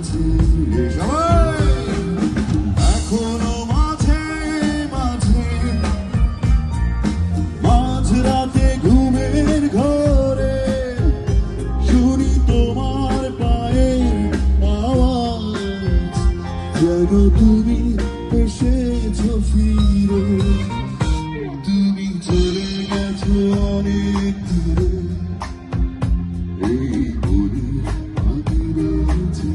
ছেড়ে সবাই এখনো মাঝে মাঝে মাঝরাতে ঘুমের ঘরে শুনি তোমার পায়ের আওয়াজ যেন তুমি এসেছো ফিরে তুমি চলে গেছো অনেক দূরে এই মনে আমি রয়েছি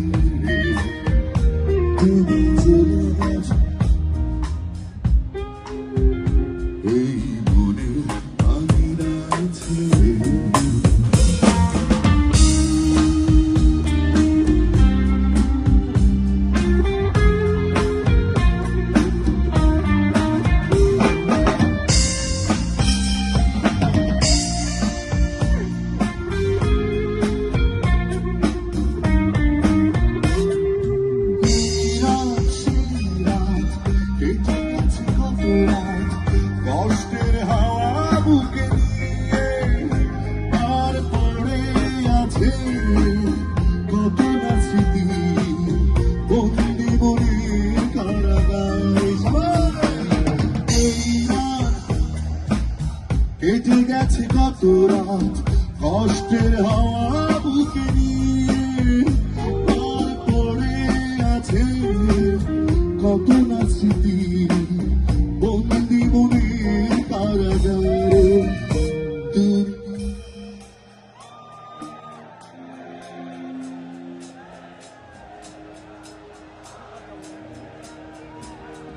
তুমি চলে গেছো এই মনে আমি রয়েছি কষ্টের হাওয়া বুকে নিয়ে আর পড়ে আছে কত না স্মৃতি বন্দি মনের কারাগারে এই রাত কেটে গেছে কত রাত কষ্টের হাওয়া বুকে নিয়ে আর পড়ে আছে কত না স্মৃতি বন্দি মনের কারাগারে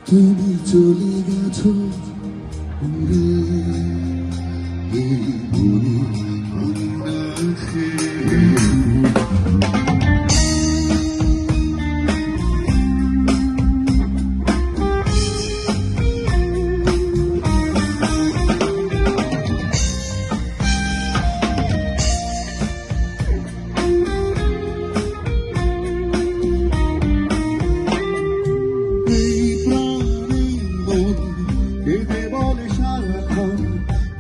তুমি চলে গেছো উড়ে এই মনে আমি রাখি কেঁদে বলে সারাক্ষণ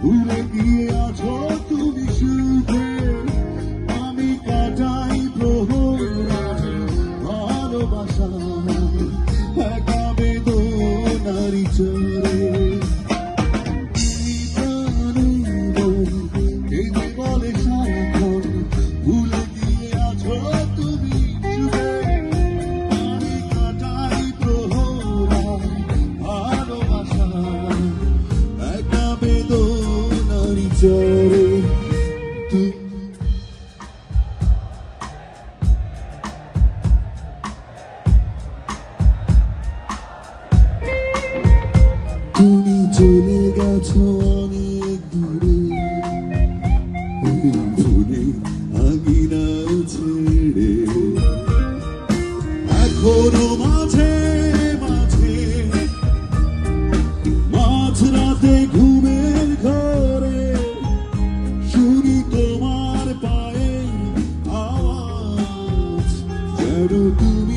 ভুলে গিয়ে আছো তুমি সুখে আমি কাটাই প্রহরাতে ভালোবাসা একা বেদনারি চরে কেঁদে বলে সারাক্ষণ ভুলে গিয়ে আছো তুমি সুখে আমি কাটাই প্রহরা ভালোবাসা একা বেদনারি চরে তুমি চলে গেছো অনেক দূরে এই মনে আঙিনা ছেড়ে এখনো মাঝে মাঝে মাঝরাতে ঘুমের ঘরে শুনি তোমার পায়ের আওয়াজ যেন তুমি